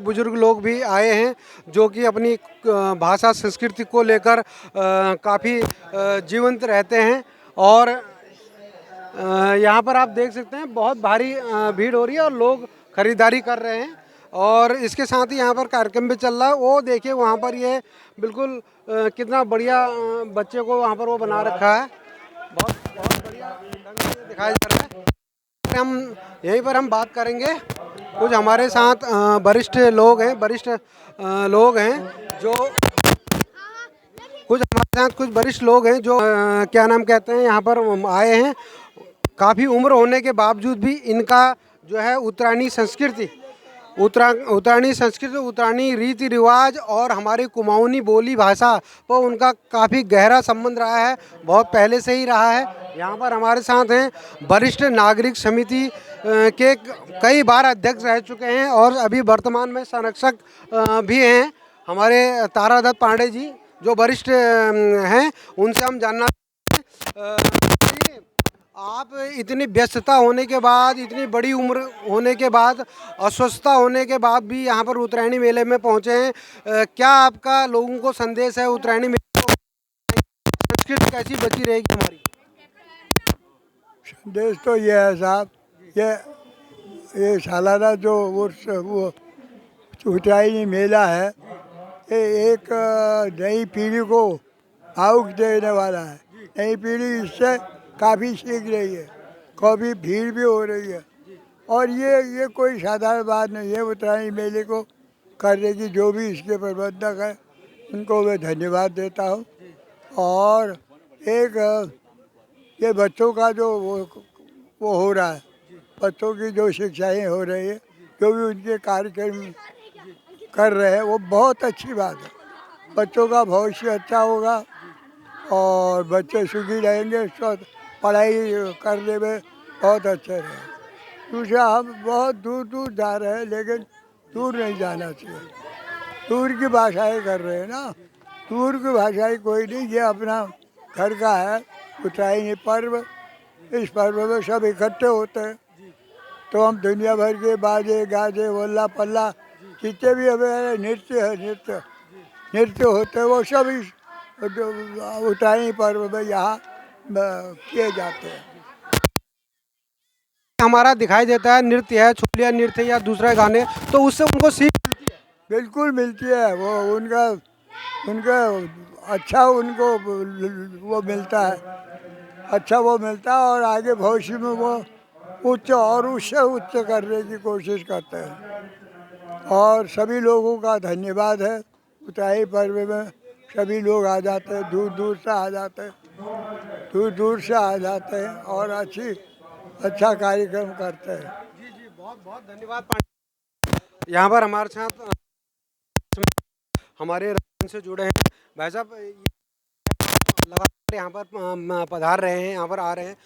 बुजुर्ग लोग भी आए हैं जो कि अपनी भाषा संस्कृति को लेकर काफ़ी जीवंत रहते हैं। और यहाँ पर आप देख सकते हैं बहुत भारी भीड़ हो रही है और लोग खरीदारी कर रहे हैं। और इसके साथ ही यहाँ पर कार्यक्रम भी चल रहा है। वो देखिए वहाँ पर ये बिल्कुल कितना बढ़िया बच्चे को वहाँ पर वो बना रखा है। बहुत बहुत बढ़िया ढंग से दिखाया जा रहा है। हम यहीं पर हम बात करेंगे। कुछ हमारे साथ वरिष्ठ लोग हैं जो कुछ हमारे साथ कुछ वरिष्ठ लोग हैं जो क्या नाम कहते हैं यहाँ पर आए हैं। काफ़ी उम्र होने के बावजूद भी इनका जो है उत्तरायणी रीति रिवाज और हमारी कुमाऊनी बोली भाषा पर उनका काफ़ी गहरा संबंध रहा है, बहुत पहले से ही रहा है। यहाँ पर हमारे साथ हैं वरिष्ठ नागरिक समिति के कई बार अध्यक्ष रह चुके हैं और अभी वर्तमान में संरक्षक भी हैं हमारे तारादत्त पांडे जी जो वरिष्ठ हैं। उनसे हम जानना आप इतनी व्यस्तता होने के बाद, इतनी बड़ी उम्र होने के बाद, अस्वस्थता होने के बाद भी यहाँ पर उत्तरायणी मेले में पहुँचे हैं। क्या आपका लोगों को संदेश है उत्तरायणी मेले को संस्कृति कैसी बची रहेगी हमारी? संदेश तो ये है साहब, ये सालाना जो वो उत्तरायणी मेला है, ये एक नई पीढ़ी को भावुक देने वाला है। नई पीढ़ी इससे काफ़ी सीख रही है, काफ़ी भीड़ भी हो रही है। और ये कोई साधारण बात नहीं है। उत्तरायणी मेले को करने की जो भी इसके प्रबंधक है उनको मैं धन्यवाद देता हूँ। और एक ये बच्चों का जो वो हो रहा है, बच्चों की जो शिक्षाएँ हो रही है, जो भी उनके कार्यक्रम कर रहे हैं, वो बहुत अच्छी बात है। बच्चों का भविष्य अच्छा होगा और बच्चे सुखी रहेंगे, पढ़ाई करने में बहुत अच्छे रहे। दूसरा, हम बहुत दूर दूर जा रहे हैं लेकिन दूर नहीं जाना चाहिए। दूर की भाषाएं कर रहे हैं ना, दूर की भाषाएं कोई नहीं, ये अपना घर का है उत्तरायणी पर्व। इस पर्व में सब इकट्ठे होते हैं तो हम दुनिया भर के बाजे गाजे वल्ला पल्ला जितने भी हमें नृत्य होते हैं वो सब इस उत्तरायणी पर्व में यहाँ किए जाते हैं। हमारा दिखाई देता है नृत्य है, छोलिया नृत्य या दूसरे गाने, तो उससे उनको सीख मिलती है। बिल्कुल मिलती है। वो उनका अच्छा उनको वो मिलता है, अच्छा वो मिलता है और आगे भविष्य में वो उच्च और उससे उच्च करने की कोशिश करते हैं। और सभी लोगों का धन्यवाद है। उत्तरायणी पर्व में सभी लोग आ जाते हैं, दूर दूर से आ जाते हैं और अच्छा कार्यक्रम करते हैं। जी बहुत बहुत धन्यवाद पांडे। यहाँ पर हमारे साथ हमारे राज्य से जुड़े हैं भाई साहब, लगातार यहाँ पर पधार रहे हैं, यहाँ पर आ रहे हैं।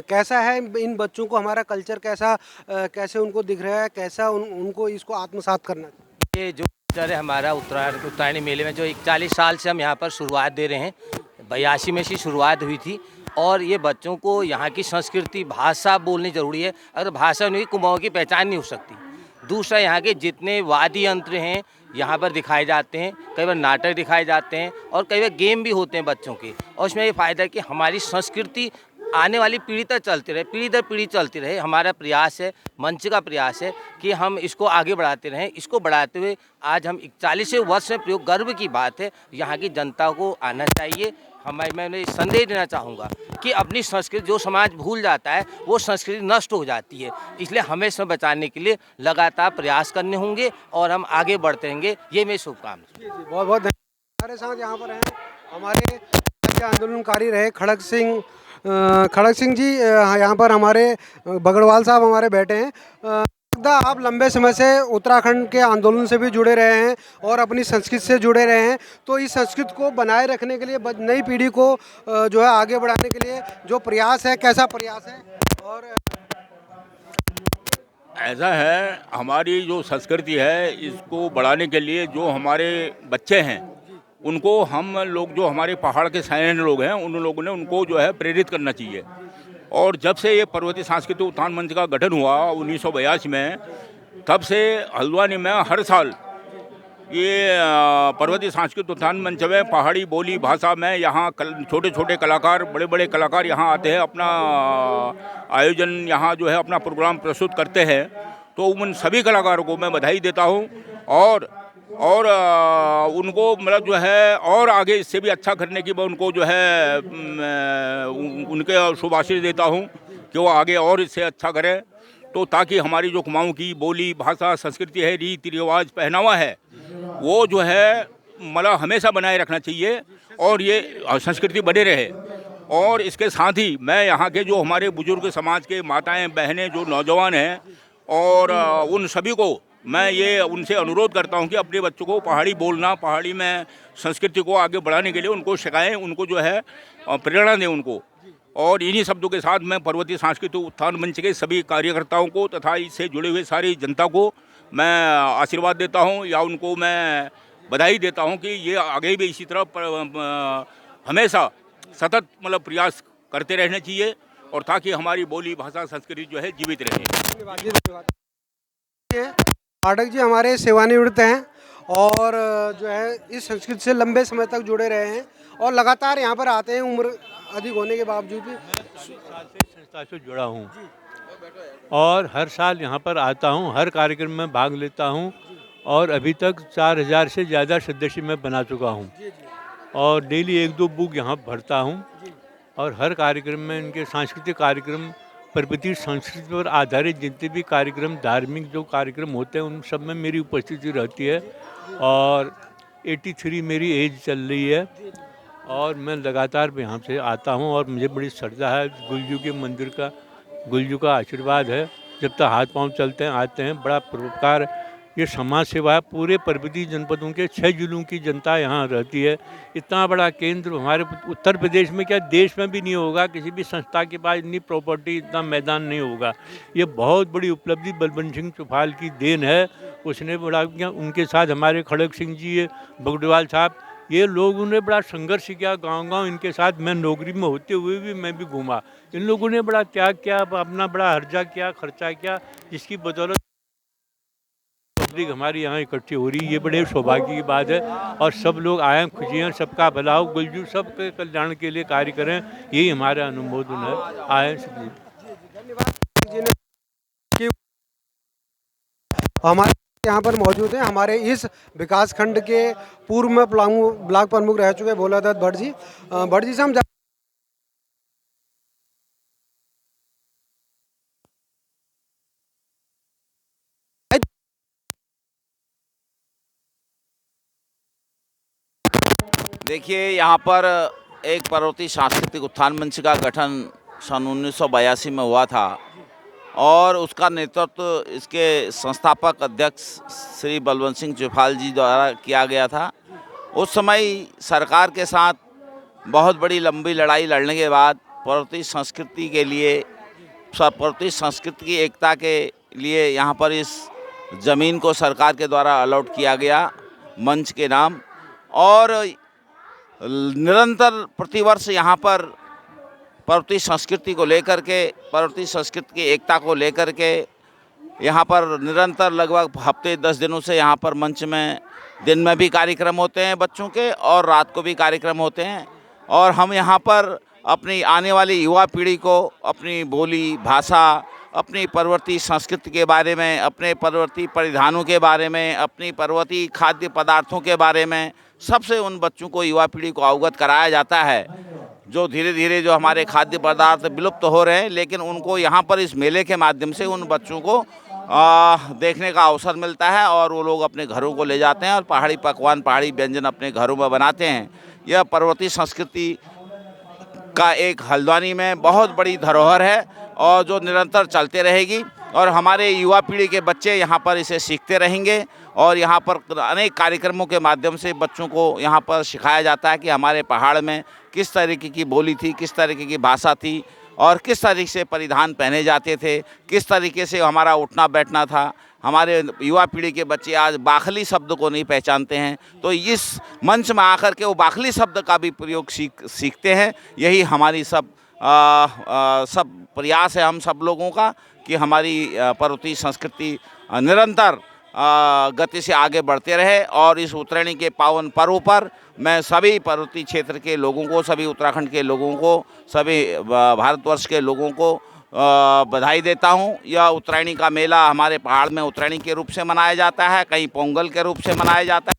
कैसा है इन बच्चों को हमारा कल्चर कैसे उनको दिख रहा है, कैसा उनको इसको आत्मसात करना चाहिए? ये जो कल्चर है हमारा उत्तरायणी मेले में, जो 41 साल से हम यहाँ पर शुरुआत दे रहे हैं, 82 में से शुरुआत हुई थी। और ये बच्चों को यहाँ की संस्कृति भाषा बोलनी ज़रूरी है। अगर भाषा नहीं, कुमाऊँ की पहचान नहीं हो सकती। दूसरा, यहाँ के जितने वाद्य यंत्र हैं यहाँ पर दिखाए जाते हैं, कई बार नाटक दिखाए जाते हैं और कई बार गेम भी होते हैं बच्चों के। और उसमें ये फ़ायदा है कि हमारी संस्कृति आने वाली पीढ़ी तक चलती रहे, पीढ़ी दर पीढ़ी चलती रहे। हमारा प्रयास है, मंच का प्रयास है कि हम इसको आगे बढ़ाते रहें। इसको बढ़ाते हुए आज हम 41वें वर्ष में प्रयोग, गर्व की बात है। यहाँ की जनता को आना चाहिए। मैं संदेश देना चाहूँगा कि अपनी संस्कृति, जो समाज भूल जाता है वो संस्कृति नष्ट हो जाती है। इसलिए हमें इसमें बचाने के लिए लगातार प्रयास करने होंगे और हम आगे बढ़ते रहेंगे। ये मेरी शुभकामना। बहुत बहुत धन्यवाद। हमारे साथ यहाँ पर हैं हमारे आंदोलनकारी रहे खड़ग सिंह जी। यहाँ पर हमारे बगड़वाल साहब हमारे बैठे हैं। आप लंबे समय से उत्तराखंड के आंदोलन से भी जुड़े रहे हैं और अपनी संस्कृति से जुड़े रहे हैं, तो इस संस्कृति को बनाए रखने के लिए, नई पीढ़ी को जो है आगे बढ़ाने के लिए जो प्रयास है, कैसा प्रयास है? और ऐसा है, हमारी जो संस्कृति है इसको बढ़ाने के लिए जो हमारे बच्चे हैं उनको हम लोग, जो हमारे पहाड़ के साइलेंट लोग हैं, उन लोगों ने उनको जो है प्रेरित करना चाहिए। और जब से ये पर्वतीय सांस्कृतिक उत्थान मंच का गठन हुआ 1982 में, तब से हल्द्वानी में हर साल ये पर्वतीय सांस्कृतिक उत्थान मंच में पहाड़ी बोली भाषा में यहाँ छोटे छोटे कलाकार, बड़े बड़े कलाकार यहाँ आते हैं, अपना आयोजन यहाँ जो है अपना प्रोग्राम प्रस्तुत करते हैं। तो उन सभी कलाकारों को मैं बधाई देता हूँ और उनको मतलब जो है और आगे इससे भी अच्छा करने की मैं उनको जो है उनके शुभ आशीष देता हूँ कि वो आगे और इससे अच्छा करें, तो ताकि हमारी जो कुमाऊँ की बोली भाषा संस्कृति है, रीति रिवाज पहनावा है, वो जो है मतलब हमेशा बनाए रखना चाहिए और ये संस्कृति बने रहे। और इसके साथ ही मैं यहाँ के जो हमारे बुजुर्ग समाज के माताएं बहनें जो नौजवान हैं और उन सभी को मैं ये उनसे अनुरोध करता हूँ कि अपने बच्चों को पहाड़ी बोलना, पहाड़ी में संस्कृति को आगे बढ़ाने के लिए उनको सिखाएं, उनको जो है प्रेरणा दें उनको। और इन्हीं शब्दों के साथ मैं पर्वतीय सांस्कृतिक उत्थान मंच के सभी कार्यकर्ताओं को तथा इससे जुड़े हुए सारी जनता को मैं आशीर्वाद देता हूं या उनको मैं बधाई देता हूं कि ये आगे भी इसी तरह हमेशा सतत मतलब प्रयास करते रहने चाहिए और ताकि हमारी बोली भाषा संस्कृति जो है जीवित रहे। पाठक जी हमारे सेवानिवृत्त हैं और जो है इस संस्कृति से लंबे समय तक जुड़े रहे हैं और लगातार यहाँ पर आते हैं, उम्र अधिक होने के बावजूद भी। संस्था से जुड़ा हूँ और हर साल यहाँ पर आता हूँ, हर कार्यक्रम में भाग लेता हूँ और अभी तक 4000 से ज़्यादा सदस्य मैं बना चुका हूँ और डेली 1-2 बुक यहाँ भरता हूँ और हर कार्यक्रम में इनके सांस्कृतिक कार्यक्रम, पर्वतीय संस्कृति पर आधारित जितने भी कार्यक्रम, धार्मिक जो कार्यक्रम होते हैं उन सब में मेरी उपस्थिति रहती है और 83 मेरी एज चल रही है और मैं लगातार यहाँ से आता हूँ और मुझे बड़ी श्रद्धा है गुलजू के मंदिर का, गुलजू का आशीर्वाद है, जब तक हाथ पांव चलते हैं आते हैं। बड़ा परोपकार, ये समाज सेवा है। पूरे पर्वतीय जनपदों के 6 जिलों की जनता यहाँ रहती है। इतना बड़ा केंद्र हमारे उत्तर प्रदेश में, क्या देश में भी नहीं होगा, किसी भी संस्था के पास इतनी प्रॉपर्टी, इतना मैदान नहीं होगा। ये बहुत बड़ी उपलब्धि बलवंत सिंह चौफाल की देन है, उसने बड़ा किया। उनके साथ हमारे खड़क सिंह जी, बगडवाल साहब, ये लोगों ने बड़ा संघर्ष किया गांव-गांव। इनके साथ मैं नौकरी में होते हुए भी मैं भी घूमा। इन लोगों ने बड़ा त्याग किया, अपना बड़ा हर्जा किया, खर्चा किया, जिसकी बदौलत पब्लिक हमारी यहाँ इकट्ठी हो रही है। ये बड़े सौभाग्य की बात है और सब लोग आए, खुशियाँ, सबका भला हो, गुलजू सबके कल्याण के लिए कार्य करें, यही हमारा अनुमोदन है। आए हमारे यहाँ पर मौजूद हैं हमारे इस विकास खंड के पूर्व में ब्लॉक प्रमुख रह चुके भोलादत्त भट्ट जी। भट्ट जी से हम देखिए, यहाँ पर एक पर्वतीय सांस्कृतिक उत्थान मंच का गठन सन 1982 में हुआ था और उसका नेतृत्व इसके संस्थापक अध्यक्ष श्री बलवंत सिंह चौफाल जी द्वारा किया गया था। उस समय सरकार के साथ बहुत बड़ी लंबी लड़ाई लड़ने के बाद पर्वतीय संस्कृति के लिए, पर्वतीय संस्कृति की एकता के लिए यहाँ पर इस ज़मीन को सरकार के द्वारा अलॉट किया गया मंच के नाम। और निरंतर प्रतिवर्ष यहाँ पर पर्वतीय संस्कृति को लेकर के, पर्वतीय संस्कृति की एकता को लेकर के यहाँ पर निरंतर लगभग हफ्ते 10 दिनों से यहाँ पर मंच में दिन में भी कार्यक्रम होते हैं बच्चों के और रात को भी कार्यक्रम होते हैं। और हम यहाँ पर अपनी आने वाली युवा पीढ़ी को अपनी बोली भाषा, अपनी पर्वतीय संस्कृति के बारे में, अपने पर्वतीय परिधानों के बारे में, अपनी पर्वतीय खाद्य पदार्थों के बारे में सबसे उन बच्चों को, युवा पीढ़ी को अवगत कराया जाता है। जो धीरे धीरे जो हमारे खाद्य पदार्थ विलुप्त हो रहे हैं, लेकिन उनको यहाँ पर इस मेले के माध्यम से उन बच्चों को देखने का अवसर मिलता है और वो लोग अपने घरों को ले जाते हैं और पहाड़ी पकवान, पहाड़ी व्यंजन अपने घरों में बनाते हैं। यह पर्वतीय संस्कृति का एक हल्द्वानी में बहुत बड़ी धरोहर है और जो निरंतर चलते रहेगी और हमारे युवा पीढ़ी के बच्चे यहाँ पर इसे सीखते रहेंगे। और यहाँ पर अनेक कार्यक्रमों के माध्यम से बच्चों को यहाँ पर सिखाया जाता है कि हमारे पहाड़ में किस तरीके की बोली थी, किस तरीके की भाषा थी और किस तरीके से परिधान पहने जाते थे, किस तरीके से हमारा उठना बैठना था। हमारे युवा पीढ़ी के बच्चे आज बाखली शब्द को नहीं पहचानते हैं, तो इस मंच में आकर के वो बाखली शब्द का भी प्रयोग सीखते हैं। यही हमारी सब प्रयास है हम सब लोगों का कि हमारी पर्वतीय संस्कृति निरंतर गति से आगे बढ़ते रहे। और इस उत्तरायणी के पावन पर्व पर मैं सभी पर्वतीय क्षेत्र के लोगों को, सभी उत्तराखंड के लोगों को, सभी भारतवर्ष के लोगों को बधाई देता हूँ। यह उत्तरायणी का मेला हमारे पहाड़ में उत्तरायणी के रूप से मनाया जाता है, कहीं पोंगल के रूप से मनाया जाता है।